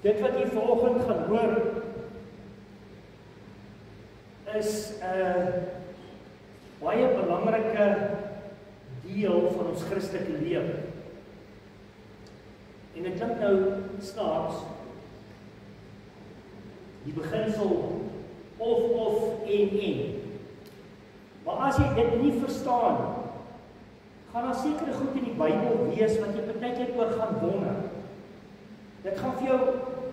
Dit wat jy vanoggend gaan hoor, is 'n baie belangrike deel van ons Christelike lewe. En dit klink nou snaaks, die beginsel of en. Maar as jy dit nie verstaan, gaan daar sekere goed in die Bybel wees wat jy partykeer oor gaan wonder. Dit gaan vir jou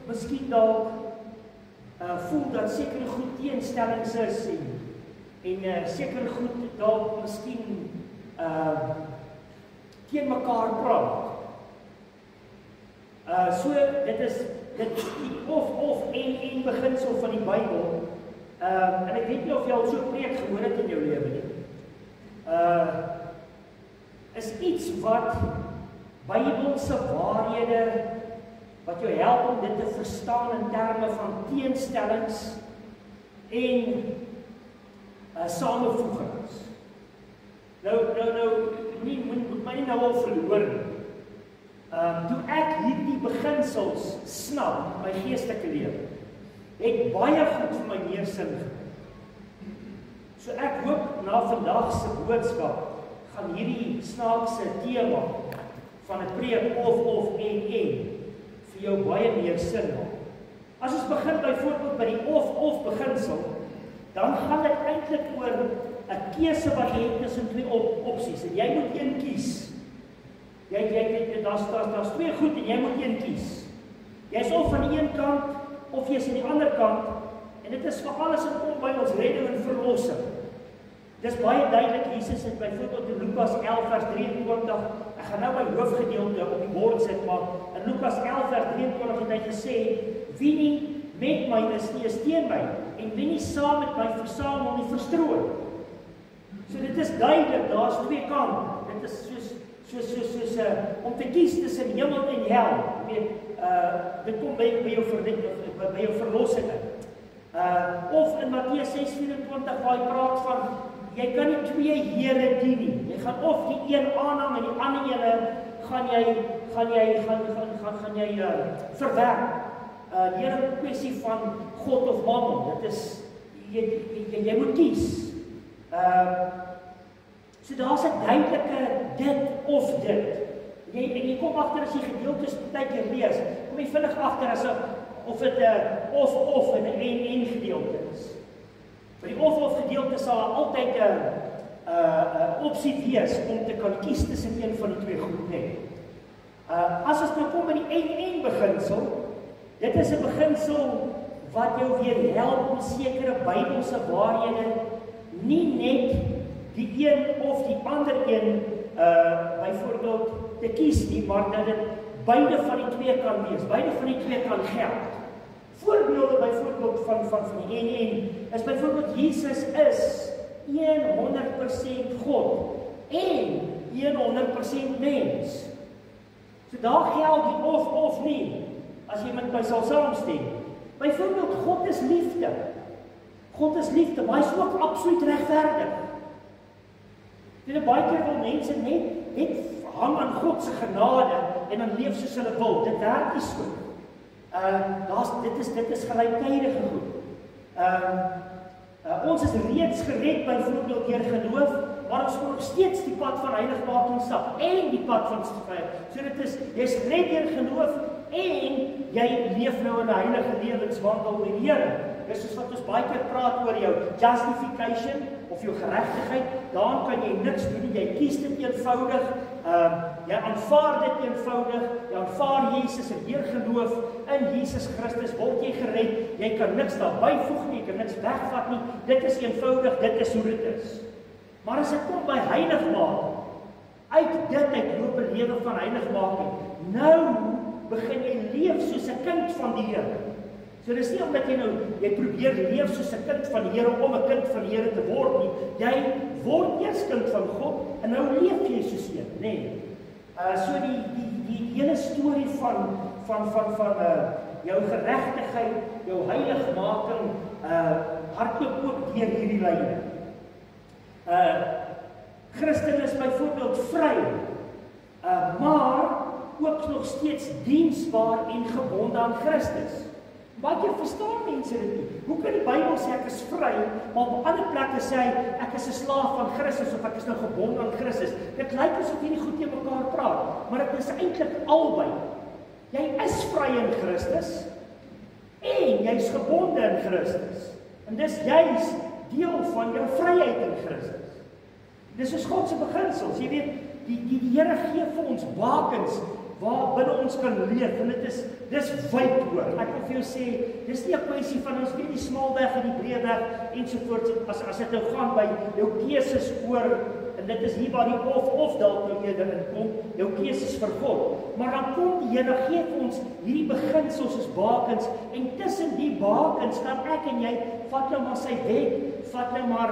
miskien dalk voel dat sekere goed teenstellings is en sekere goed dalk miskien teen mekaar praat. So dit is die of en beginsel van die Bybel. En ek weet nie of jy al so preek gehoor het in jou lewe nie. Is iets wat Bybelse waarhede wat jou help om dit te verstaan in terme van teenstellings en samevoegings. Nou, moet my nou al verloor nie. Toe ek hierdie beginsels snap in my geestelike lewe, het baie goed vir my meer sin gemaak. So ek hoop na vandag se boodskap gaan hierdie snaakse tema van 'n preek of en vir jou baie meer sin maak. As ons begin byvoorbeeld by die of beginsel, dan gaan dit eintlik oor 'n keuse wat jy het tussen twee opsies en jy moet een kies. Daar's twee goed en jy moet een kies. Jy's of aan die een kant of jy's aan die ander kant en dit is vir alles in kom by ons redding en verlossing. Dis baie duidelik, Jesus het byvoorbeeld in Lukas 11 vers 23, ek gaan nou my hoofgedeelte op die bord sit, maar in Lukas 11 vers 23 het hy gesê, wie nie met my is nie, is teen my, en wie nie saam met my versamel nie, verstrooi. So dit is duidelik, daar's twee kante. Dit is soos om te kies tussen hemel en hel. Dit kom by jou verlossing. Of in Matteus 6:24 waar hy praat van jy kan nie twee here dien nie. Jy gaan of die een aanhang en die ander ene gaan jy verwerp. Die hele kwessie van God of mammon. Dit is jy moet kies. So daar's 'n duidelike dit of dit. Jy kom agter as jy gedeeltes baie keer lees. Kom jy vinnig agter of dit 'n of en 'n en gedeelte is. By die of gedeelte sal altyd 'n opsie wees om te kan kies tussen een van die twee goed, nee. As ons nou kom by die en beginsel, dit is 'n beginsel wat jou weer help om sekere Bybelse waarhede nie net die een of die ander een byvoorbeeld te kies nie, maar dat dit beide van die twee kan wees, beide van die twee kan geld. Voorbeelde byvoorbeeld van die en is byvoorbeeld Jesus is 100% God en 100% mens. So daar geld die of nie, as jy met my sal saamstem. Byvoorbeeld God is liefde. God is liefde, maar hy is ook absoluut regverdig. Dit baie keer wil mense net hang aan God se genade en dan leef soos hulle wil. Dit werk nie so. Dit is gelyktydige goed. Ons is reeds gered byvoorbeeld deur geloof, maar ons moet nog steeds die pad van heiligmaking stap en die pad van sterf. So dit is jy's gered deur geloof en jy leef nou in 'n heilige lewenswandel met die Here. Dis soos wat ons baie keer praat oor jou justification of jou geregtigheid. Daarin kan jy niks doen nie. Jy kies dit eenvoudig. Jy aanvaar dit eenvoudig. Jy aanvaar Jesus en deur geloof in Jesus Christus word jy gered. Jy kan niks daar byvoeg nie, jy kan niks wegvat nie. Dit is eenvoudig, dit is hoe dit is. Maar as dit kom by heiligmaking, uit dit loop 'n lewe van heiligmaking. Nou begin jy leef soos 'n kind van die Here. So dis nie omdat jy probeer leef soos 'n kind van die Here om 'n kind van die Here te word nie. Jy word eers kind van God en nou leef jy soos een, nê. Nee. So die hele storie van jou geregtigheid, jou heiligmaking, hardloop ook deur hierdie lyne. Christen is byvoorbeeld vry, maar ook nog steeds diensbaar en gebonde aan Christus. Baie keer verstaan mense dit nie. Hoe kan die Bybel sê ek is vry, maar op ander plekke sê hy ek is 'n slaaf van Christus of ek is nou gebonde aan Christus? Dit lyk asof hierdie goed teen mekaar praat, maar dit is eintlik albei. Jy is vry in Christus en jy's gebonde in Christus. En dis juis deel van jou vryheid in Christus. Dis is God se beginsels. Jy weet, die Here gee vir ons bakens waar binne ons kan leef, en dis wyd hoor. Ek wil vir jou sê, dis nie 'n kwessie van ons weet die smal weg en die breë weg ensovoorts, as dit nou gaan by jou keuses oor, en dit is hier waar die of dalk nou eerder inkom, jou keuses vir God. Maar dan kom die Here gee vir ons hierdie beginsels as bakens, en tussen die bakens kan ek en jy, vat nou maar sy wet, vat nou maar,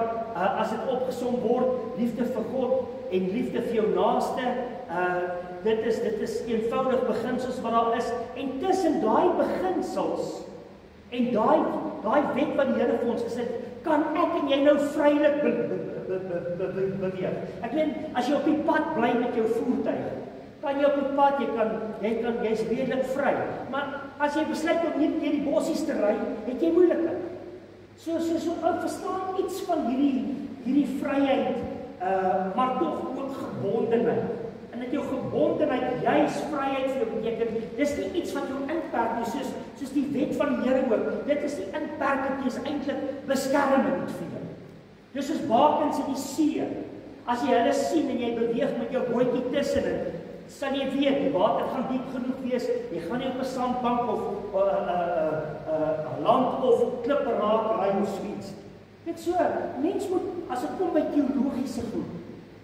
as dit opgesom word, liefde vir God en liefde vir jou naaste, dit is eenvoudig beginsels wat daar is, en tussen daai beginsels en daai wet wat die Here vir ons gesit, kan ek en jy nou vrylik beweeg. Ek weet, as jy op die pad bly met jou voertuig, kan jy op die pad, jy's redelik vry, maar as jy besluit om nie deur die bossies te ry, het jy moeilikheid. So ek verstaan iets van hierdie vryheid, maar tog ook gebondenheid. En dat jou gebondenheid juis vryheid vir jou beteken, dis nie iets wat jou inperk nie, soos die wet van die Here ook. Dit is nie inperkend, dit is eintlik beskermend vir jou. Dis soos bakens in die see. As jy hulle sien en jy beweeg met jou bootjie tussenin, sal jy weet, die water gaan diep genoeg wees, jy gaan nie op 'n sandbank of land of klippe raak ry of swiets. Dit so, mens moet, as dit kom by teologiese goed,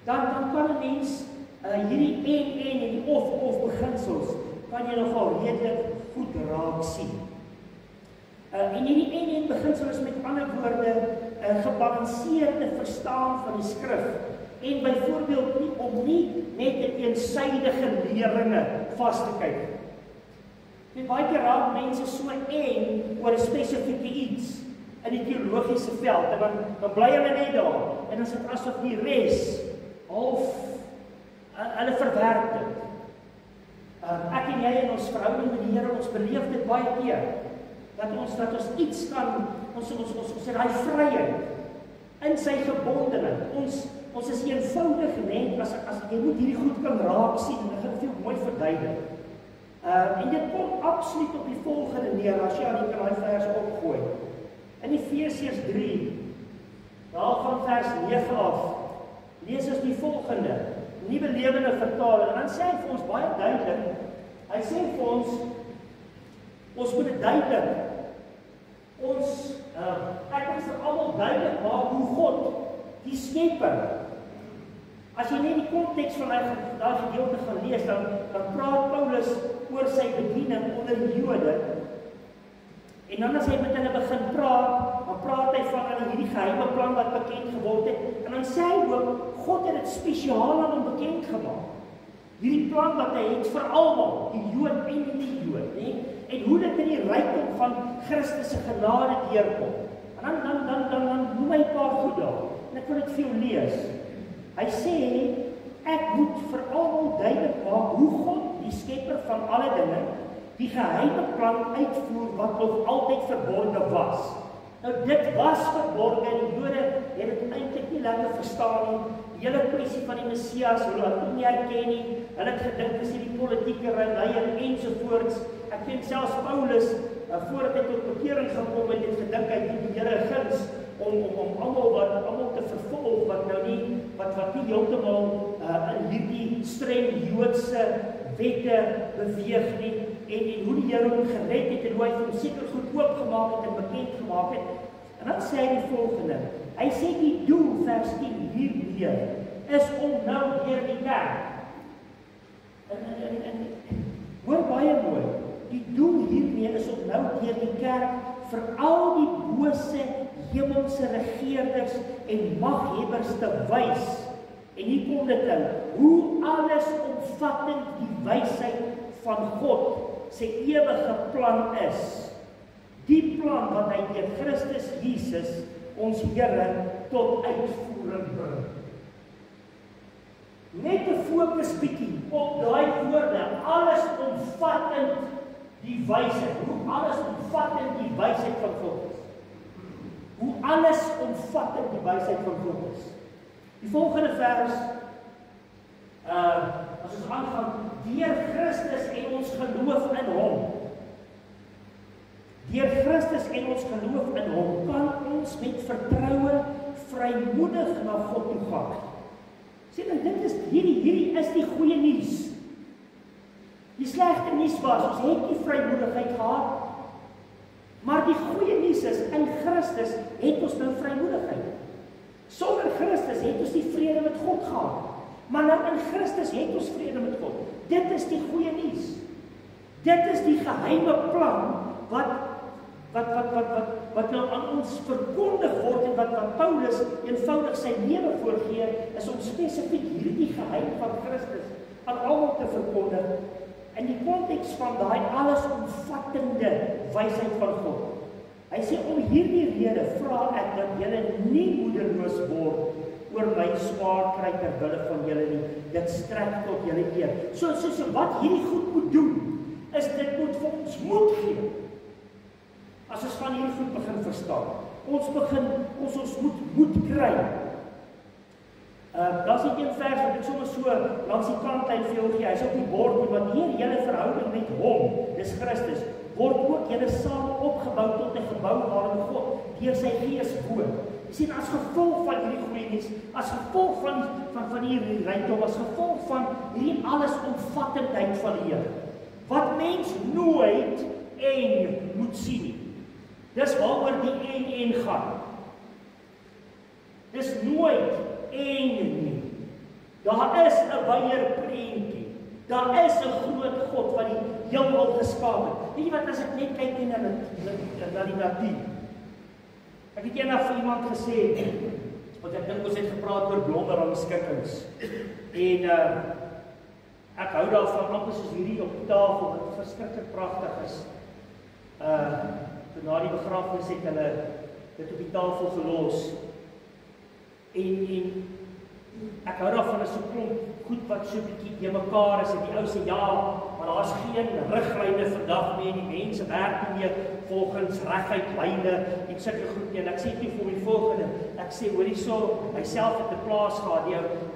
dan kan 'n mens hierdie en die of beginsels, kan jy nogal redelik goed raak sien. En hierdie en beginsel is met ander woorde, gebalanseerde verstaan van die skrif, en byvoorbeeld om nie net 'n eensydige leringe vas te kyk. Net baie keer raak mense so eng oor 'n spesifieke iets in die teologiese veld, en dan bly hulle net daar, en dan is dit asof die res half hulle verwerk dit. Ek en jy in ons verhouding met die Here, ons beleef dit baie keer, dat ons iets kan, ons het daai vryheid in sy gebondenheid. Ons is eenvoudig net, as jy moet hierdie goed kan raak sien, en dit gaan veel mooi verduidelik. En dit kom absoluut op die volgende neer, as jy aan die vers opgooi. In Efesiërs 3, daar van vers 9 af, lees ons die volgende, Nuwe Lewende Vertaling, en dan sê hy vir ons baie duidelik, hy sê vir ons moet dit duidelik, ek wil vir almal duidelik maak hoe God, die skepper, as jy net die konteks van daai gedeelte gaan lees, dan praat Paulus oor sy bediening onder die Jode, en dan as hy met hulle begin praat, dan praat hy van hierdie geheime plan wat bekend geword het, en dan sê hy ook, God het dit spesiaal aan hom bekend gemaak. Hierdie plan wat hy het vir almal, die Jood en die Jood, en hoe dit in die rykdom van Christus se genade deurkom. En dan noem hy 'n paar goed daar, en ek wil dit vir jou lees. Hy sê, ek moet vir almal duidelik maak hoe God, die skepper van alle dinge, die geheime plan uitvoer wat nog altyd verborge was. Nou dit was verborge, en die Jode het dit eintlik nie lekker verstaan nie. Die hele kwessie van die Messias, hulle het hom nie herken nie, hulle het gedink dis die politieke leier ensovoorts. Ek ken selfs Paulus, voordat hy tot bekering gekom het, het gedink hy het die Here guns om almal te vervolg wat nie heeltemal in hierdie streng Joodse wette beweeg nie, en hoe die Here hom gered het, en hoe hy hom seker goed oopgemaak het en bekend gemaak het. En dan sê hy die volgende, hy sê die doel, vers 10 hiermee, is om nou deur die kerk, en hoor baie mooi, die doel hiermee is om nou deur die kerk vir al die bose hemelse regeerders en maghebbers te wys, en hier kom dit in, hoe alles omvattend die wysheid van God sy ewige plan is. Die plan wat hy deur Christus Jesus, ons Here, tot uitvoering bring. net 'n fokus bietjie op daai woorde, alles omvattend die wysheid, hoe alles omvattend die wysheid van God is. Hoe alles omvattend die wysheid van God is. Die volgende vers, as ons aangaan, deur Christus en ons geloof in hom. Deur Christus en ons geloof in hom, kan ons met vertroue vrymoedig na God toe gaan. Sien, en dit is, hierdie is die goeie nuus. Die slegte nuus was, ons het nie vrymoedigheid gehad, maar die goeie nuus is, in Christus het ons nou vrymoedigheid. Sonder Christus het ons die vrede met God gehad, maar nou in Christus het ons vrede met God. Dit is die goeie nuus. Dit is die geheime plan wat nou aan ons verkondig word en wat Paulus eenvoudig sy lewe voorgee, is om spesifiek hierdie geheim van Christus aan almal te verkondig in die konteks van daai allesomvattende wysheid van God. Hy sê, om hierdie rede vra ek dat julle nie moedeloos word oor my swaar kry ter wille van julle nie. Dit strek tot julle eer. So wat hierdie goed moet doen, is dit moet vir ons moed gee. As ons van hierdie goed begin verstaan, ons moet kry. Daar's net een vers wat ek sommer so langs die kantlyn vir jou gee. Hy's op die bord, want hier julle verhouding met hom, dis Christus, word ook julle saam opgebou tot 'n gebou waarin God deur sy Gees woon. Jy sien, as gevolg van hierdie goeie nuus, as gevolg van hierdie rykdom, as gevolg van hierdie allesomvattendheid van die Here, wat mens nooit eng moet sien nie. Dis waaroor die en gaan. Dis nooit eng nie. Daar is 'n wyeer prentjie. Daar is 'n groot God wat die heelal geskaap het. Weet jy wat, as ek net kyk na die natuur. Ek het eendag vir iemand gesê, want ek dink ons het gepraat oor blommerangskikkings. En ek hou daarvan, amper soos hierdie op die tafel, wat verskriklik pragtig is. Na die begrafnis het hulle dit op die tafel gelos. En ek hou daarvan as so klomp goed wat so 'n bietjie te mekaar is en die ou sê ja, maar daar's geen riglyne vandag meer, die mense werk nie meer volgens reguit lyne en sulke goed nie. En ek sê toe vir die volgende, ek sê hoor hierso, hy self het 'n plaas gehad,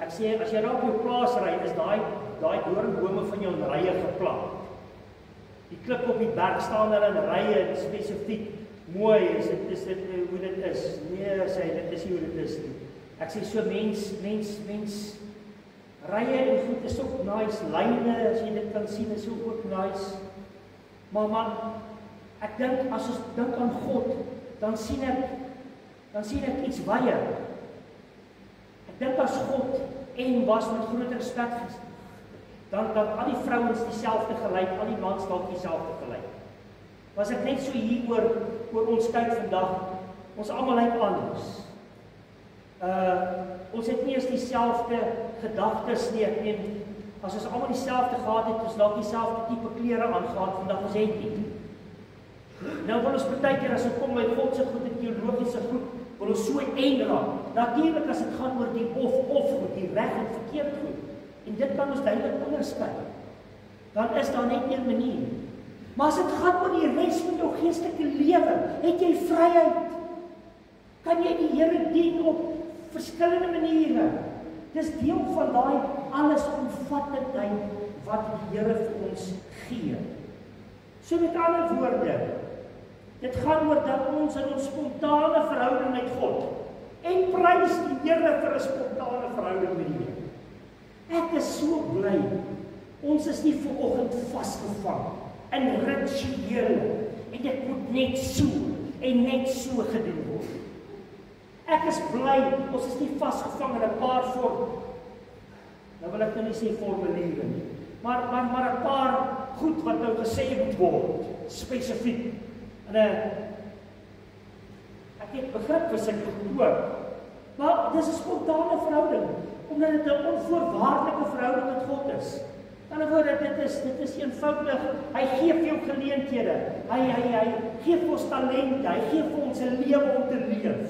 ek sê as jy daar op jou plaas ry, is daai doringbome van jou in rye geplant. Die klip op die berg staan hulle in rye spesifiek mooi, is dit hoe dit is? Nee, sê dit is nie hoe dit is nie. Ek sê so mens rye en goed is ook nice, lyne as jy dit kan sien is ook nice. Maar ek dink as ons dink aan God, dan sien ek iets wyer. Ek dink as God en was met groot respek dan al die vrouens dieselfde gelyk, al die mans dalk dieselfde gelyk. Was ek net so hier oor ons tyd vandag, ons almal lyk anders. Ons het nie eens dieselfde gedagtes nie, en as ons almal dieselfde gehad het, ons dalk dieselfde tipe klere aangehad, vandag ons het nie. Nou wil ons partykeer as dit kom by God se goed en teologiese goed, wil ons so eng raak. Natuurlik as dit gaan oor die of goed, die reg en verkeerd goed, en dit kan ons duidelik onderskei, dan is daar net een manier. Maar as dit gaan oor die res van jou geestelike lewe, het jy vryheid. Kan jy die Here dien op verskillende maniere. Dis deel van daai allesomvattendheid wat die Here vir ons gee. So met ander woorde, dit gaan oor dat ons in ons spontane verhouding met God, en prys die Here vir 'n spontane verhouding met die Here. Ek is so bly, ons is nie vanoggend vasgevang in rituele, en dit moet net so, en net so gedoen word. Ek is bly, ons is nie vasgevang in 'n paar nou wil ek nou nie sê formuliere nie, maar 'n paar goed wat nou gesê moet word, spesifiek. En ek het begrip vir sulke goed ook, maar dis 'n spontane verhouding, omdat dit 'n onvoorwaardelike verhouding met God is. Aan die ander woorde, dit is eenvoudig, hy gee vir jou geleenthede, hy gee vir ons talente, hy gee vir ons 'n lewe om te leef.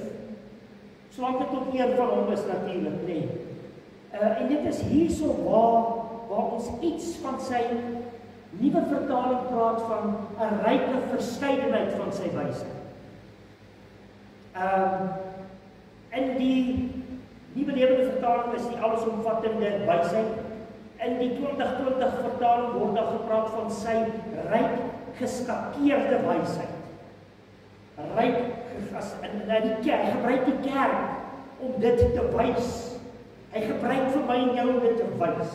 Solank dit tot eer van hom is natuurlik, nee. En dit is hierso waar ons iets van sy nuwe vertaling praat van 'n ryke verskeidenheid van sy wysheid. In die nuwe lewende vertaling is die allesomvattende wysheid. In die 2020 vertaling word daar gepraat van sy ryk geskakeerde wysheid. Ryk hy gebruik die kerk om dit te wys. Hy gebruik vir my en jou om dit te wys.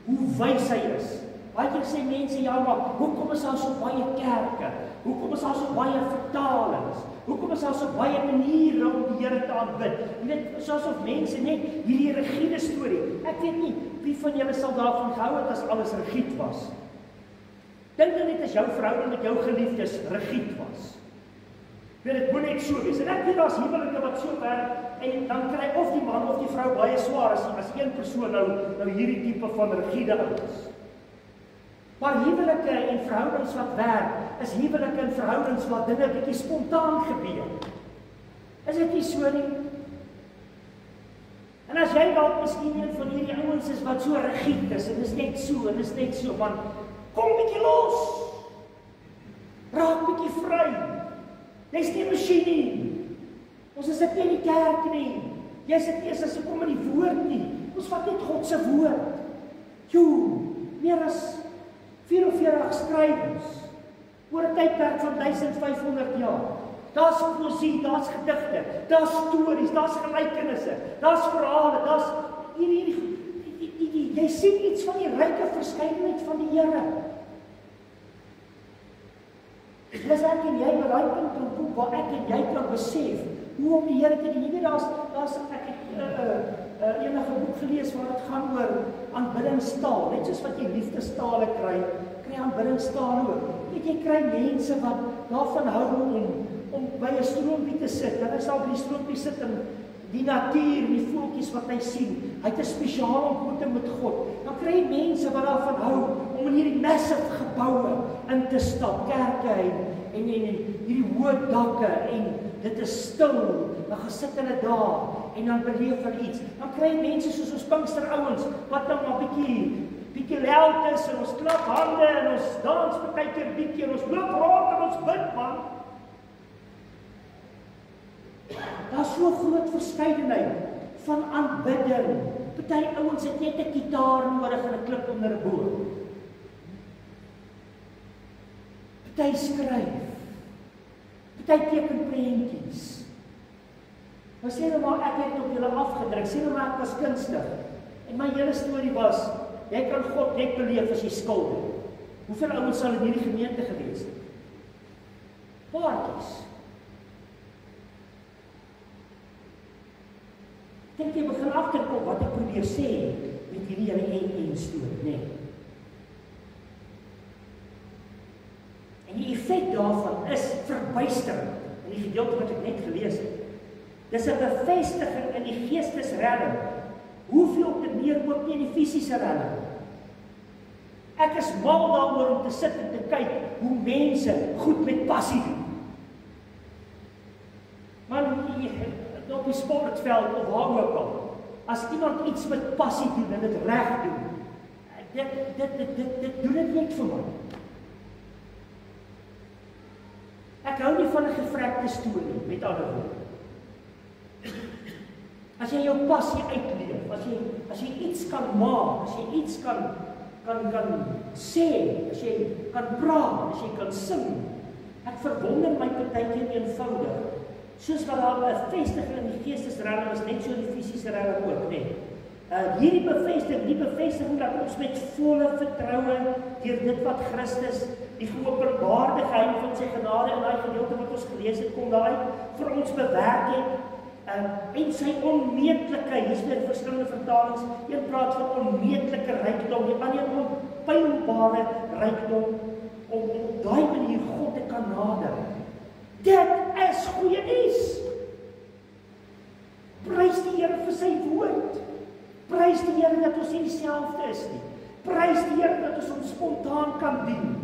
Hoe wys hy is. Baie keer sê mense, ja, maar hoekom is daar so baie kerke? Hoekom is daar so baie vertalings? Hoekom is daar so baie maniere om die Here te aanbid? Jy weet, soos of mense net hierdie rigiede storie. Ek weet nie, wie van julle sal daarvan gehou het as alles rigied was? Dink net as jou verhouding met jou geliefdes rigied was. Dit moet net so wees. En ek weet daar's huwelike wat so werk en dan kry of die man of die vrou baie swaar as een persoon nou hierdie tipe van rigiede is. Maar huwelike en verhoudings wat werk, is huwelike en verhoudings wat dinge bietjie spontaan gebeur. Is dit nie so nie? En as jy dalk miskien een van hierdie ouens is wat so rigied is en is net so, man, kom bietjie los. Raak bietjie vry. Jy's nie 'n masjien nie. Ons is dit nie in die kerk nie. Jy sit eers as jy kom in die woord nie. Ons vat net God se woord. Meer as 44 skrywings oor 'n tydperk van 1500 jaar. Daar's poesie, daar's gedigte, daar's stories, daar's gelykenisse, daar's verhale, daar's jy sien iets van die ryke verskeidenheid van die Here. Dis ek en jy by daai punt waar ek en jy kan besef hoe om die Here te dien. Jy weet daar's ek het enige boek gelees waar dit gaan oor aanbiddingstaal. Net soos wat jy liefdestale kry aanbiddingstaal ook. Jy kry mense wat daarvan hou om by 'n stroompie te sit. Hulle sal by die stroompie sit en die natuur, die voeltjies wat hy sien. Hy het 'n spesiale ontmoeting met God. Dan kry jy mense wat daarvan hou om in hierdie massive geboue in te stap, kerke en hierdie hoë dakke en dit is stil. Dan gesit hulle daar en dan beleef hulle iets. Dan kry jy mense soos ons Pinkster ouens wat dan maar bietjie loud is en ons klap hande en ons dans partykeer bietjie en ons loop rond en ons bid, man. Daar's so 'n groot verskeidenheid van aanbidding. Party ouens het net 'n gitaar nodig en 'n klip onder 'n boom. Party skryf. Party teken prentjies. Nou sê nou maar ek het op julle afgedruk. Sê nou maar ek was kunstig. En my hele storie was, jy kan God net beleef as jy skuld het. Hoeveel ouens sal in hierdie gemeente gewees het? Paartjies. Dink jy begin agterkom wat ek probeer sê met hierdie hele en storie, nee. En die effek daarvan is verbuisterend in die gedeelte wat ek net gelees het. Dis 'n bevestiging in die geestesredding. Hoeveel te meer ook nie in die fisiese redding. Ek is mal daaroor om te sit en te kyk hoe mense goed met passie doen. Man, op die sportveld of waar ook al, as iemand iets met passie doen en dit reg doen, dit doen dit net vir my. Ek hou nie van 'n gevrekte storie, met ander woorde. As jy jou passie uitleef, as jy iets kan maak, as jy iets kan sê, as jy kan praat, as jy kan sing, ek verwonder my partykeer eenvoudig. Soos wat daar 'n vestiging in die geestesredding is, net so in die fisiese redding ook, nee. Die bevestiging dat ons met volle vertroue deur dit wat Christus, die geopenbaarde geheim van sy genade in daai gedeelte wat ons gelees het, kom daai vir ons bewerk het. En sy onmeetlike, hier is weer verskillende vertalings, een praat van onmeetlike rykdom, die ander onpeilbare rykdom, om op daai manier God te kan nader. Dit is goeie nuus. Prys die Here vir sy woord. Prys die Here dat ons nie dieselfde is nie. Prys die Here dat ons hom spontaan kan dien.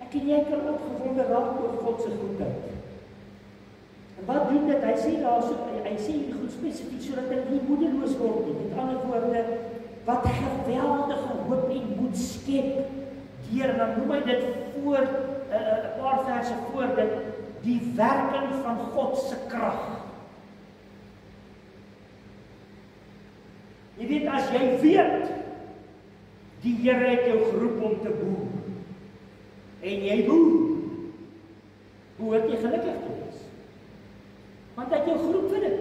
Ek en jy kan opgewonde raak oor God se goedheid. En wat doen dit? Hy sê daar so, hy sê hier goed spesifiek sodat hulle nie moedeloos word nie. Met ander woorde, wat geweldige hoop en moed skep deur, en dan noem hy dit voor 'n paar verse voor dit, die werking van God se krag. Jy weet, as jy weet, die Here het jou geroep om te boer, en jy boer, behoort jy gelukkig te wees. Want hy het jou geroep vir dit.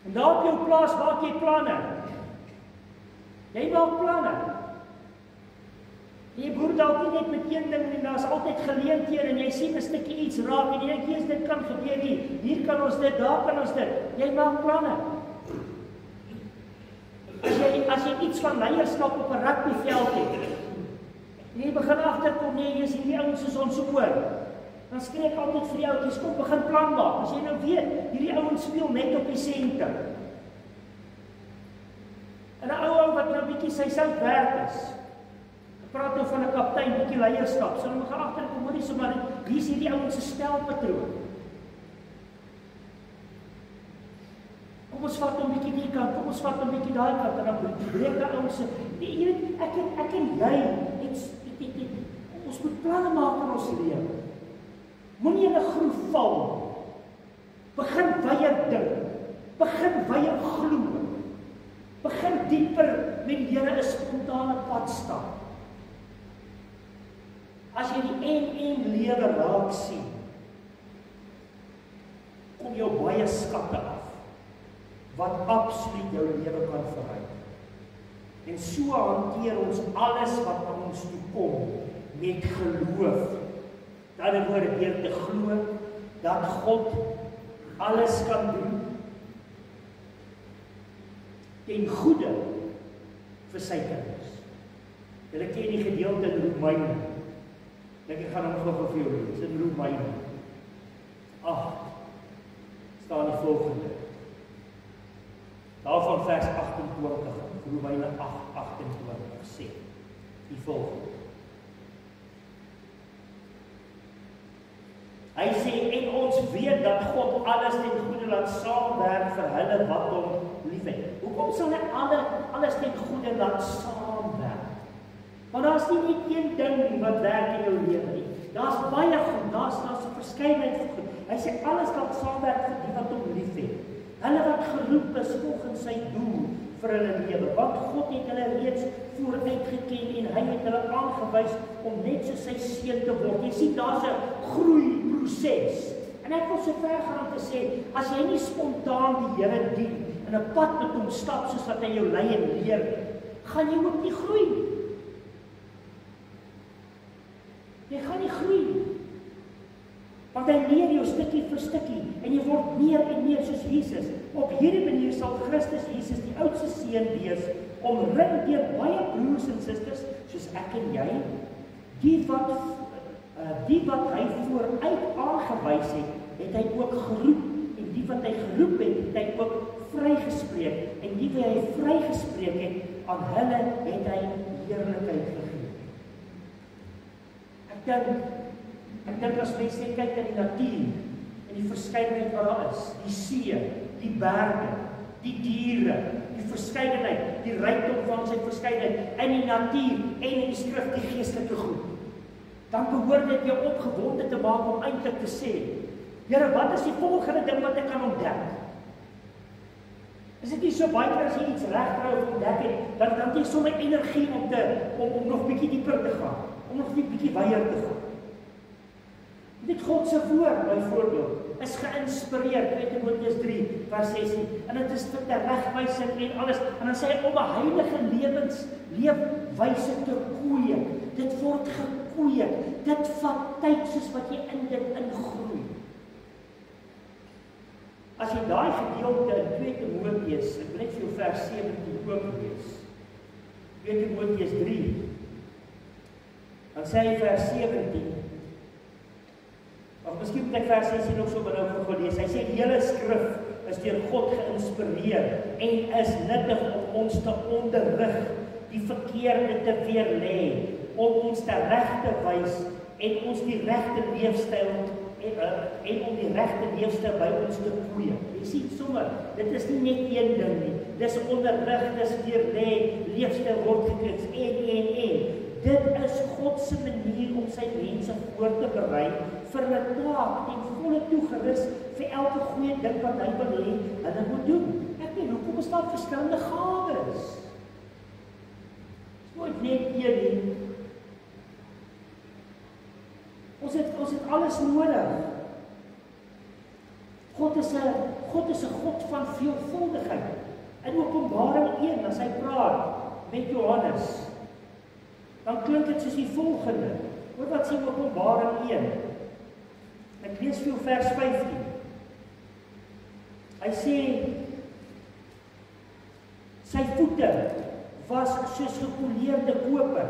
En daar op jou plaas maak jy planne. Jy maak planne. Jy boer dalk nie net met een ding en daar's altyd geleenthede en jy sien 'n stukkie iets raak en jy dink jy's dit kan gebeur nie. Hier kan ons dit, daar kan ons dit. Jy maak planne. As jy iets van leierskap op 'n rugbyveld het, jy begin agterkom nee, jy's hierdie ouens is ons oor. Dan skree ek altyd vir die ouetjies, kom begin plan maak. As jy nou weet, hierdie ouens speel net op die sentrum. En 'n ou wat nou bietjie sy sout werk is. Ek praat nou van 'n kaptein, bietjie leierskap. So hulle gaan agterkom, hoorie sommer, hier is hierdie ouens se spelpatroon. Kom ons vat hom bietjie die kant, kom ons vat hom bietjie daai kant en dan breek daai ouens se. Jy weet, ek en jy, ons moet planne maak in ons lewe. Moenie in 'n groef val. Begin weier dink. Begin weier glo. Begin dieper met die Here 'n spontane pad stap. As jy die en lewe raak sien, kom jou baie skatte af, wat absoluut jou lewe kan verryk. En so hanteer ons alles wat aan ons toe kom, met geloof. Dat dit word deur te glo, dat God alles kan doen, ten goeie vir sy kinders. Julle ken die gedeelte in Romeine. Ek gaan hom gou vir jou lees. In Romeine 8 staan die volgende. Daarvan vers 28, Romeine 8:28 sê die volgende. Hy sê, en ons weet dat God alles ten goeie laat saamwerk vir hulle wat hom liefhet. Hoekom sal hy alles ten goeie laat saamwerk? Want daar's nie net een ding wat werk in jou lewe nie. Daar's baie goed, daar's 'n verskeidenheid van goed. Hy sê alles laat saamwerk vir die wat hom liefhet. Hulle wat geroep is volgens sy doel vir hulle lewe. Want God het hulle reeds vooruit geken en hy het hulle aangewys om net so sy seun te word. Jy sien, daar's 'n groeiproses. En ek wil so ver gaan om te sê, as jy nie spontaan die Here dien en 'n pad met hom stap soos wat hy jou lei en leer, gaan jy ook nie groei nie. Jy gaan nie groei nie. Want hy leer jou stukkie vir stukkie en jy word meer en meer soos Jesus. Op hierdie manier sal Christus Jesus die oudste seun wees, omring deur baie broers en susters soos ek en jy, die wat hy vooruit aangewys het hy ook geroep, en die wat hy geroep het hy ook vrygespreek, en die wat hy vrygespreek het, aan hulle het hy heerlikheid gegee. Ek dink as mens net kyk na die natuur en die verskeidenheid wat daar is, die see, die berge, die diere, die verskeidenheid, die rykdom van sy verskeidenheid in die natuur en in die skrif, die geestelike goed, dan behoort dit jou opgewonde te maak om eintlik te sê, Here, wat is die volgende ding wat ek kan ontdek? Is dit nie so baie keer as jy iets regkry of ontdek het, dan het jy sommer energie om nog bietjie dieper te gaan, om nog bietjie weier te gaan. Dit God se woord byvoorbeeld is geïnspireer, 2 Timoteus 3 vers 16, en dit is vir teregwysing en alles, en dan sê hy om 'n heilige leefwyse te kweek. Dit word gekweek. Dit vat tyd soos wat jy in dit ingroei. As jy daai gedeelte in 2 Timoteus, ek wil net vir jou vers 17 ook lees. 2 Timoteus 3. Dan sê hy vers 17. Of miskien moet ek vers 16 nog so benauw vir gelees. Hy sê, die hele skrif is deur God geïnspireer en is nuttig om ons te onderrig, die verkeerde te weerlê, om ons te reg te wys en ons die regte leefstyl en om die regte leefstyl by ons te kweek. Jy sien sommer, dit is nie net een ding nie. Dis onderrig, dis deurlê, leefstyl word gekweek en. Dit is God se manier om sy mense voor te berei vir 'n taak en volle toegerus vir elke goeie ding wat hy wil hê hulle moet doen. Ek weet hoekom is daar verskillende gawes? Dis nooit net een nie. Ons het alles nodig. God is 'n God van veelvuldigheid. In Openbaring 1, as hy praat met Johannes, dan klink dit soos die volgende. Hoor wat sê Openbaring 1. Ek lees vir vers 15. Hy sê, sy voete was soos gepoleerde koper,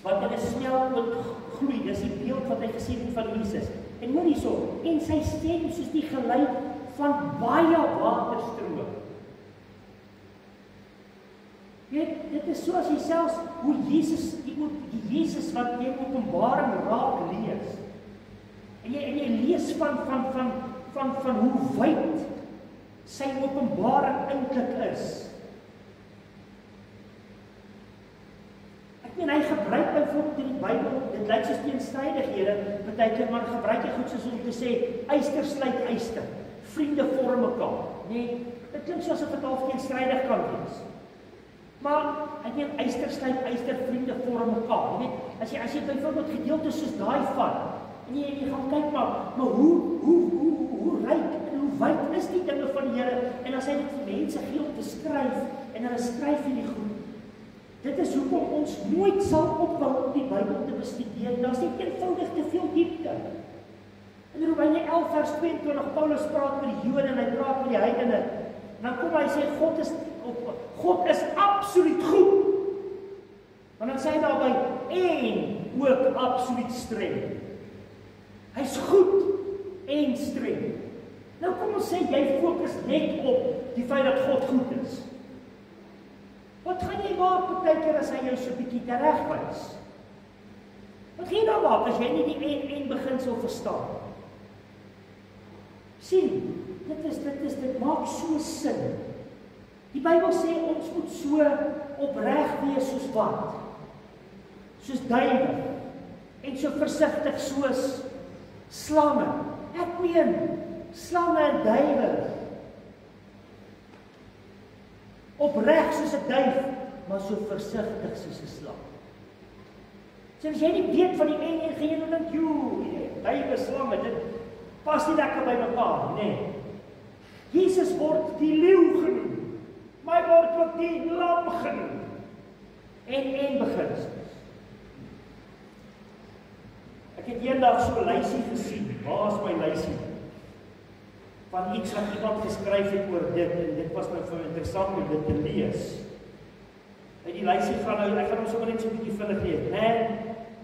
wat in 'n smeltpunt gloei. Dis die beeld wat hy gesien het van Jesus. En hoor hierso, en sy stem soos die geluid van baie waterstrome. Dit is soos jy selfs hoe Jesus, die Jesus wat jy in Openbaring raak lees. En jy lees van hoe wyd sy openbaring eintlik is. Ek meen, hy gebruik byvoorbeeld in die Bybel, dit lyk soos teenstrydighede, partykeer maar gebruik hy goed soos om te sê, yster sluit yster, vriende vorm mekaar. Nee, dit klink soos of dit half teenstrydig kan wees. Maar ek meen, yster sluit yster, vriende vorm mekaar. Jy weet, as jy byvoorbeeld gedeeltes soos daai vat, en jy gaan kyk maar hoe ryk en hoe wyd is die dinge van die Here, en as hy dit vir mense gee om te skryf, en hulle skryf hierdie goed. Dit is hoekom ons nooit sal ophou om die Bybel te bestudeer. Daar's net eenvoudig te veel diepte. In Romeine 11 vers 22, Paulus praat met die Jode en hy praat met die heidene. En dan kom hy en sê, God is absoluut goed. Maar dan sê hy daarby, en ook absoluut streng. Hy's goed en streng. Nou kom ons sê, jy fokus net op die feit dat God goed is. Wat gaan jy maak partykeer as hy jou so 'n bietjie teregwys? Wat gaan jy dan maak as jy nie die en beginsel verstaan? Sien, dit maak so sin. Die Bybel sê ons moet so opreg wees soos wat? Soos duwe en so versigtig soos slange. Ek meen, slange en duwe. Opreg soos 'n duif, maar so versigtig soos 'n slang. So as jy nie weet van die en gaan jy nou dink, duwe, slange, dit pas nie lekker by mekaar, nee. Jesus word die leeu genoem, maar hy word ook die lam genoem. En beginsels. Ek het eendag so 'n lysie gesien, waar is my lysie? Van iets wat iemand geskryf het oor dit, en dit was nou vir interessant om dit te lees. En die lysie gaan nou, ek gaan hom sommer net so 'n bietjie vinnig lees.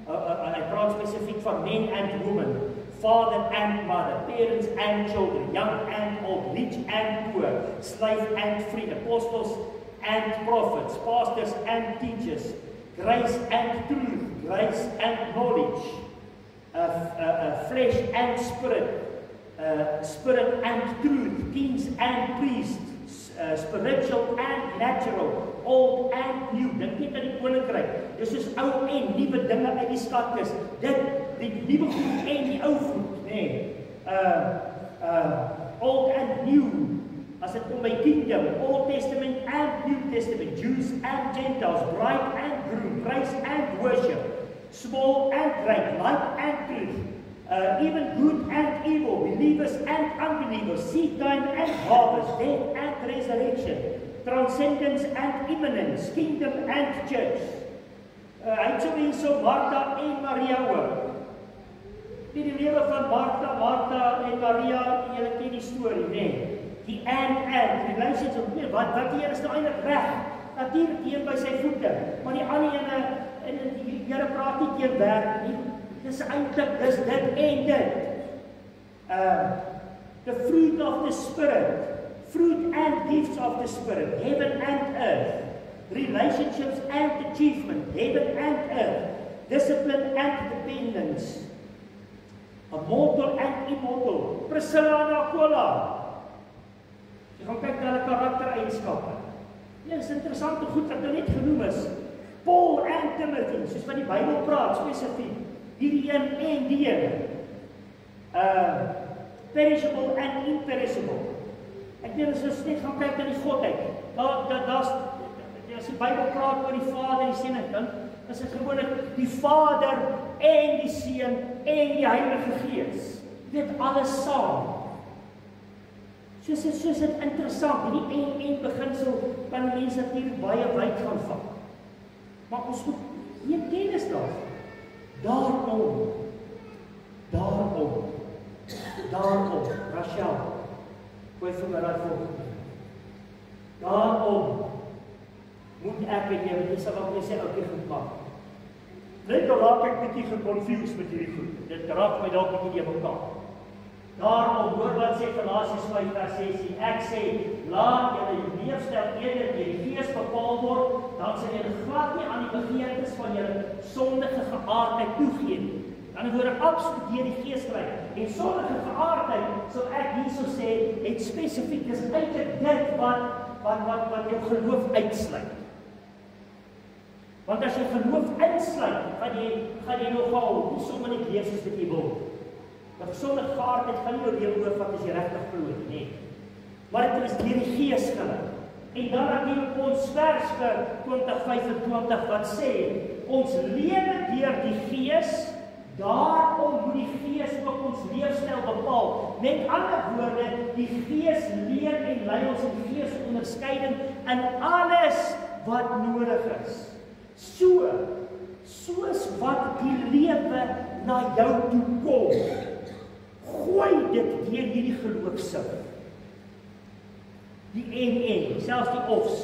Hy praat spesifiek van men and women, father and mother, parents and children, young and old, rich and poor, slave and free, apostles and prophets, pastors and teachers, grace and truth, grace and knowledge, flesh and spirit, spirit and truth, kings and priests, spiritual and natural, old and new. Dink net aan die koninkryk. Dis soos ou en nuwe dinge uit die skatkis. Dit die nuwe goed en die ou goed, nê. Old and new. As dit kom by kingdom, Old Testament and New Testament, Jews and Gentiles, bride and groom, praise and worship, small and great, light and truth. Even good and evil, believers and unbelievers, seed time and harvest, death and resurrection, transcendence and immanence, kingdom and church. Hy het so mense so Martha en Maria ook. Die lewe van Martha en Maria, julle ken die storie, nee. Die die luister so, nee, wat die Here is nou eintlik reg. Natuurlik een by sy voete, maar die ander ene, en die Here praat nie teen werk nie. Dis eintlik, dis dit en dit. The fruit of the Spirit, fruit and gifts of the Spirit, heaven and earth, relationships and achievement, heaven and earth, discipline and dependence, immortal and immortal, Priscilla en Aquila. Jy gaan kyk na hulle karaktereienskappe. Ja, dis interessante goed wat nou net genoem is. Paul en Timothy, soos wat die Bybel praat, spesifiek, die een en die een. Perishable and imperishable. Ek dink as ons net gaan kyk na die godheid, as die Bybel praat oor die Vader, die Seun en dan is dit gewoonlik die Vader en die Seun en die Heilige Gees. Dit alles saam. Soos dit interessant, die en beginsel kan mense natuurlik baie wyd gaan vat. Maar ons moet nie kennis daarvan. Daarom, Rachel, gooi vir my raad volgende. Daarom moet ek en jy, want jy sal wat jy sê, ook nie goed maak. Net al raak ek bietjie geconfused met hierdie goed. Dit raak my dalk bietjie die mekaar. Daarom, hoor wat sê Galasiërs 5:16, ek sê, laat julle leefstyl eerder deur die Gees bepaal word, dan sal julle glad nie aan die begeertes van julle sondige geaardheid toegee nie. Dan word ek absoluut deur die Gees gelei. En sondige geaardheid, sal ek hierso sê, het spesifiek, dis eintlik dit wat jou geloof uitsluit. Want as jy geloof insluit, gaan jy nogal nie sommer net leef soos wat jy wil. Want sondige geaardheid gaan nie jou lewe oorvat as jy regtig glo nie. Maar dit is deur die Gees gelei. En dan natuurlik ons vers vir 2025 wat sê, ons lewe deur die Gees, daarom moet die Gees ook ons leefstyl bepaal. Met ander woorde, die Gees leer en lei ons in die Gees onderskeiding in alles wat nodig is. Soos wat die lewe na jou toe kom, gooi dit deur hierdie geloofsig. Die en, selfs die ofs.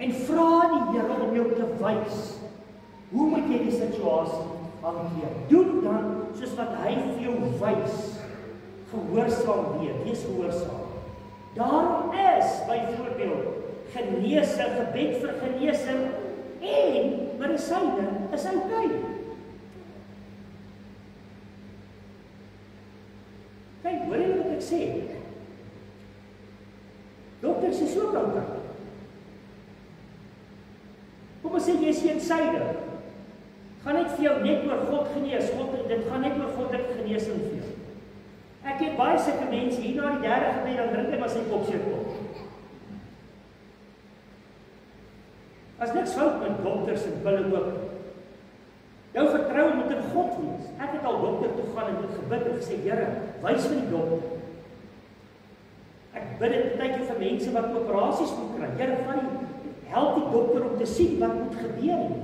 En vra die Here om jou te wys, hoe moet jy die situasie hanteer? Doen dan soos wat hy vir jou wys. Gehoorsaam wees gehoorsaam. Daarom is byvoorbeeld genesing, gebed vir genesing en medisyne is oukei. Kyk, hoor jy wat ek sê? Dokters is ook oukei. Kom ons sê jy is eensydig. Gaan net vir jou net oor God genees. Dit gaan net oor goddelike genesing vir jou. Ek het baie sulke mense hier na die derde gebed, dan drink hy maar sy kop seer kop. As niks fout met dokters en pille ook. Jou vertroue moet in God wees. Ek het al dokter toe gaan en het gebid en gesê, Here, wys my die dokter. Ek bid dit baie keer vir mense wat operasies moet kry. Here, help die dokter om te sien wat moet gebeur nie.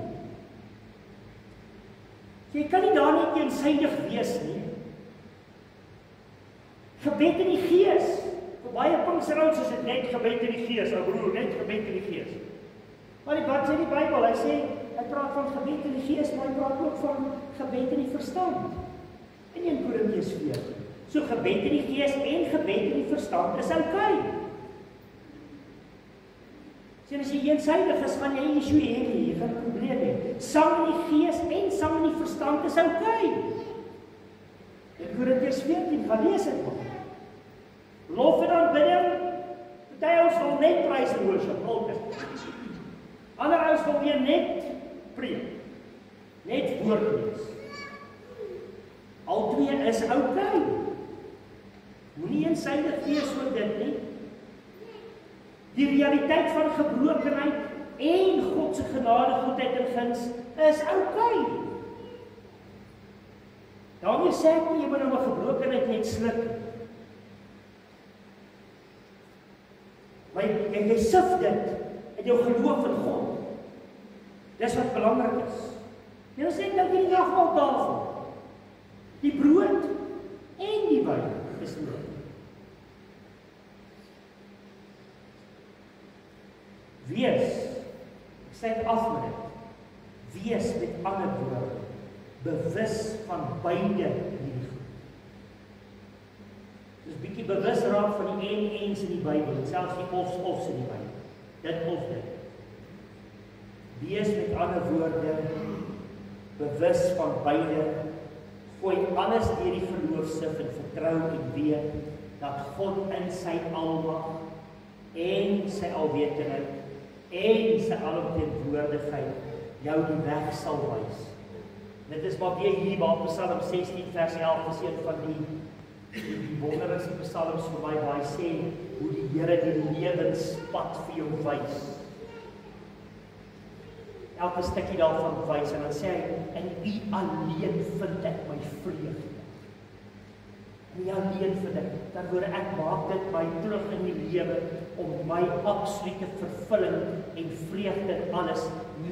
Jy kan nie daar net eensydig wees nie. Gebed in die Gees. Vir baie Pinksterhouds is dit net gebed in die Gees, ou broer, net gebed in die Gees. Maar wat sê die Bybel? Hy praat van gebed in die Gees, maar hy praat ook van gebed in die verstand. In 1 Korintiërs 4. So gebed in die Gees en gebed in die verstand is oukei. Sien as jy eensydig is, gaan jy issue hê nie, jy gaan 'n probleem hê. Sang in die Gees en sang in die verstand is oukei. In Korintiërs 14, gaan lees dit maar. Lof en aanbidding, party ons wil net prys en worship, altyd. Ander ons wil weer net preek, net woord lees. Al twee is oukei. Moenie eensydig wees oor dit nie. Die realiteit van gebrokenheid en God se genade, goedheid en guns is oukei. Daarmee sê ek nie, jy moet nou 'n gebrokenheid net sluk. Maar jy sif dit in jou geloof in God. Dis wat belangrik is. Jy sê ek dink die nagmaaltafel. Die brood en die wyn is nodig. Wees, ek sê dit af met dit. Wees met ander woorde bewus van beide hierdie goed. Dus bietjie bewus raak van die ens in die Bybel, selfs die ofs in die Bybel. dit of dit. Wees met ander woorde bewus van beide, gooi alles deur die geloofsig en vertrou en weet dat God in sy almag en sy alwetendheid en sy alomteenwoordigheid jou die weg sal wys. Dit is maar weer hier waar Psalm 16 vers 11 is een van die wonderlikste psalms vir my, waar hy sê hoe die Here die lewenspad vir jou wys. Elke stukkie daarvan wys en dan sê hy, in U alleen vind ek my vreugde. In U alleen vind ek, dan word ek maak dit my terug in die lewe om my absolute vervulling en vreugde en alles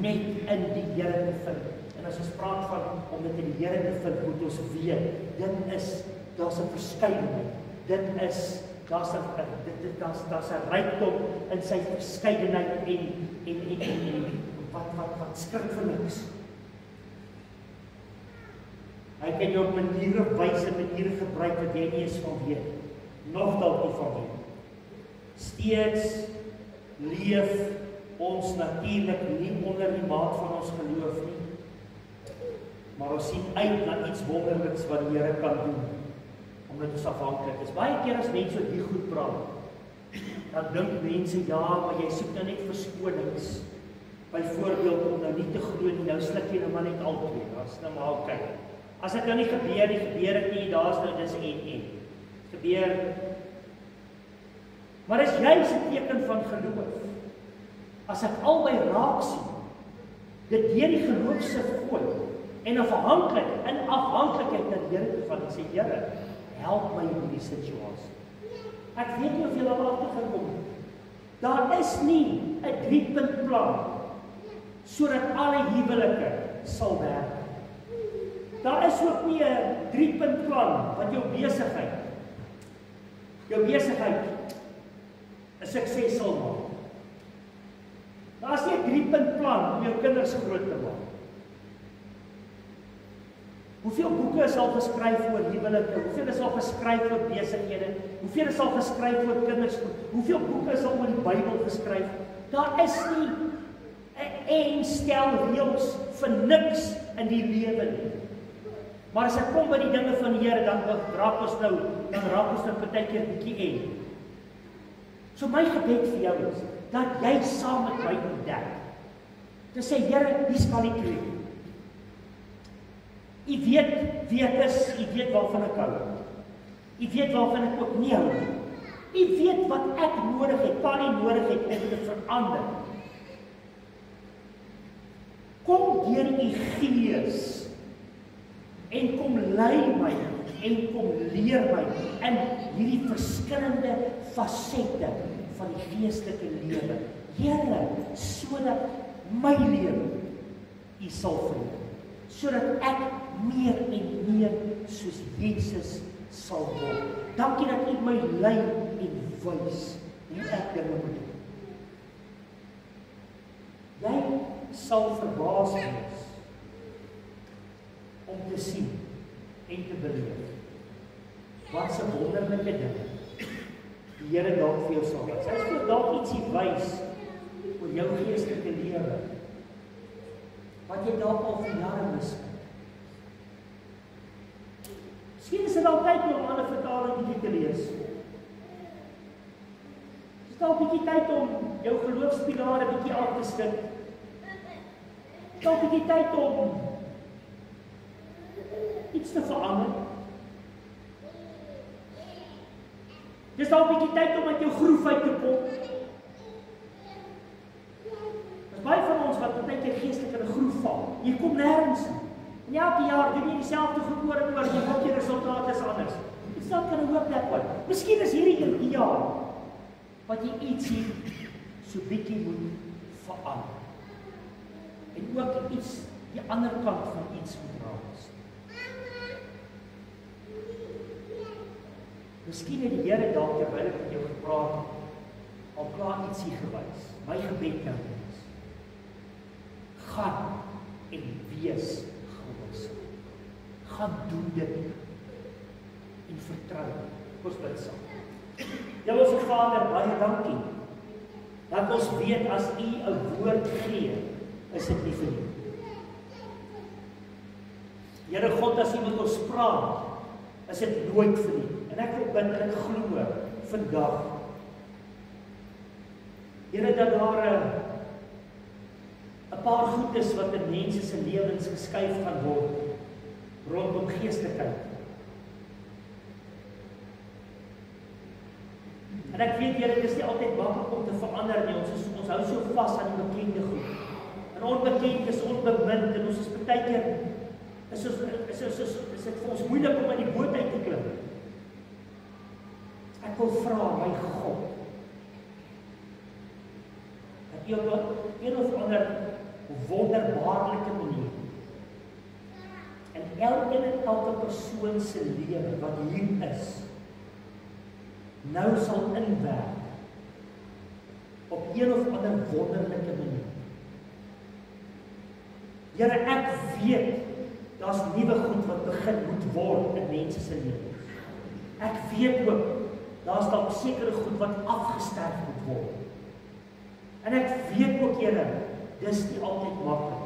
net in die Here te vind. En as ons praat van om dit in die Here te vind, moet ons weet, daar's 'n verskeidenheid. Daar's 'n rykdom in sy verskeidenheid en wat skrik vir niks. Hy kan jou op maniere wys en maniere gebruik wat jy nie eens van weet, nog dalk nie van weet. Steeds leef ons natuurlik nie onder die maat van ons geloof nie, maar ons sien uit na iets wonderliks wat die Here kan doen, omdat ons afhanklik is. Baie keer as mense so die goed praat, dan dink mense, ja, maar jy soek nou net verskonings. Byvoorbeeld om nou nie te glo nie, nou sluk jy nou maar net altyd. As nou maar kyk. As dit nou nie gebeur dit nie, daar's nou dis en. Gebeur. Maar as jy 'n teken van geloof, as ek albei raak sien, dit deur die geloof se gooi en in afhanklikheid dat die Here te van sê, Here, help my in hierdie situasie. Ek weet nie of jy daar agtergekom het. Daar is nie 'n 3-punt plan sodat alle huwelike sal werk. Daar is ook nie 'n 3-punt plan wat jou besigheid 'n sukses sal maak. Daar is nie 'n 3-punt plan om jou kinders groot te maak. Hoeveel boeke is al geskryf oor huwelike? Hoeveel is al geskryf oor besighede? Hoeveel is al geskryf oor kinders? Hoeveel boeke is al oor die Bybel geskryf? Daar is nie 'n stel reëls vir niks in die lewe nie. Maar as ek kom by die dinge van die Here, dan raak ons nou partykeer bietjie eng. So my gebed vir jou is dat jy saam met my ontdek. Te sê, Here, hier skal ek kry. U weet wie ek is, u weet waarvan ek hou. U weet waarvan ek ook nie hou nie. U weet wat ek nodig het, wat ek nodig het om te verander. Kom deur u Gees en kom lei my en kom leer my in hierdie verskillende fasette van die geestelike lewe. Here, sodat my lewe u sal verander, sodat ek meer en meer soos Jesus sal word. Dankie dat u my lei en wys hoe ek dinge moet doen. Jy sal verbaas wees om te sien en te beleef wat se wonderlike dinge die Here dalk vir jou sal wys. Hy sal dalk ietsie wys oor jou geestelike lewe wat jy dalk al vir jare mis. Miskien is dit al tyd om 'n ander vertaling bietjie te lees. Dit is al bietjie tyd om jou geloofspilare bietjie af te skud. Dit is al bietjie tyd om iets te verander. Dit is al bietjie tyd om uit jou groef uit te kom. Daar's baie van ons wat net net geestelik in 'n groef val. Jy kom nêrens. En elke jaar doen jy dieselfde goed oor en oor, jy hoop die resultate is anders. It's not going to work that way. Miskien is hierdie een jaar wat jy ietsie so bietjie moet verander. En ook iets die ander kant van iets moet raak. Miskien het die Here dalk terwyl ek met jou gepraat het, al klaar ietsie gewys. My gebed nou is, gaan en wees gehoorsaam. Gaan doen dit en vertrou. Ons bid saam. Hemelse Vader, baie dankie dat dat ons weet as U 'n woord gee, is dit nie verniet. Here God, as U met ons praat, is dit nooit verniet. En ek wil bid en ek glo vandag, Here, dat daar 'n paar goed is wat in mense se lewens geskuif gaan word rondom geestigheid. En ek weet Here, dit is nie altyd maklik om te verander nie. Ons hou so vas aan die bekende goed. En onbekend is onbemind en ons is baie keer is dit vir ons moeilik om uit die boot uit te klim. Ek wil vra, my God, dat U op een of ander wonderbaarlike manier in elkeen en elke persoon se lewe wat hier is, nou sal inwerk op een of ander wonderlike manier. Here, ek weet daar's nuwe goed wat begin moet word in mense se lewens. Ek weet ook daar's dalk sekere goed wat afgesterf moet word. En ek weet ook, Here, dis nie altyd maklik.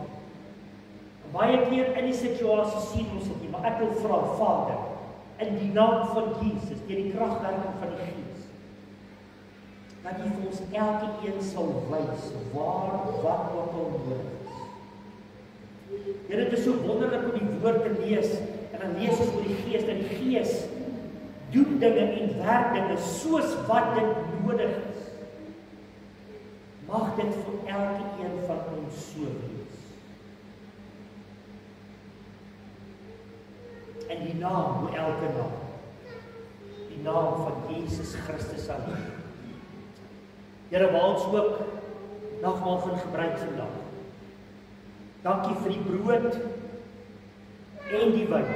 Baie keer in die situasie sien ons dit nie, maar ek wil vra, Vader, in die naam van Jesus, deur die kragwerking van die Gees, dat U vir ons elkeen sal wys waar wat ook al nodig is. Here, dit is so wonderlik om die woord te lees, en dan lees ons oor die Gees, dat die Gees doen dinge en werk dinge soos wat dit nodig is. Mag dit vir elkeen van ons so wees. In die naam, hoe elke naam, die naam van Jesus Christus alleen. Here, waar ons ook nagmaal gaan gebruik vandag. Dankie vir die brood en die wyn.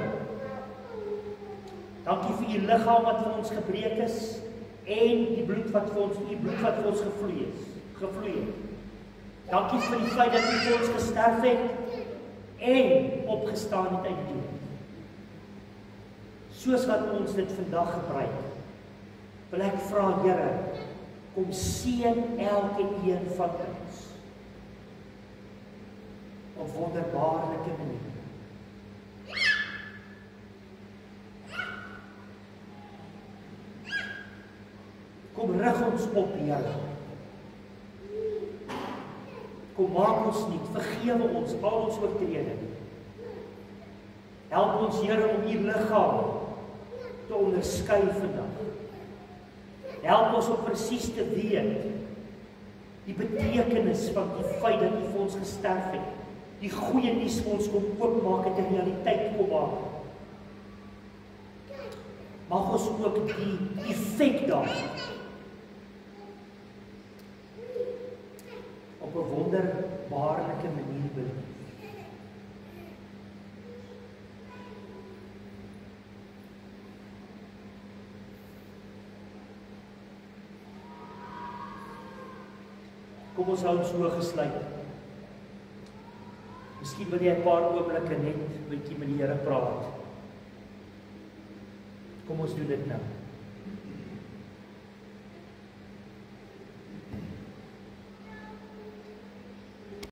Dankie vir U liggaam wat vir ons gebreek is en die bloed wat vir ons, U bloed wat vir ons gevloei het. Dankie vir die feit dat U vir ons gesterf het en opgestaan het uit die dood. Soos wat ons dit vandag gebruik, wil ek vra, Here, kom seën elkeen van ons op wonderbaarlike manier. Kom rig ons op, Here. Kom maak ons nuut, vergewe ons al ons oortredinge. Help ons, Here, om U liggaam te onderskei vandag. Help ons om presies te weet die betekenis van die feit dat U vir ons gesterf het. Die goeie nuus vir ons kom oopmaak het 'n realiteit kom maak. Mag ons ook die effek daarvan op 'n wonderbaarlike manier beleef. Kom ons hou ons oë gesluit. Miskien wil jy 'n paar oomblikke net bietjie met die Here praat. Kom ons doen dit nou.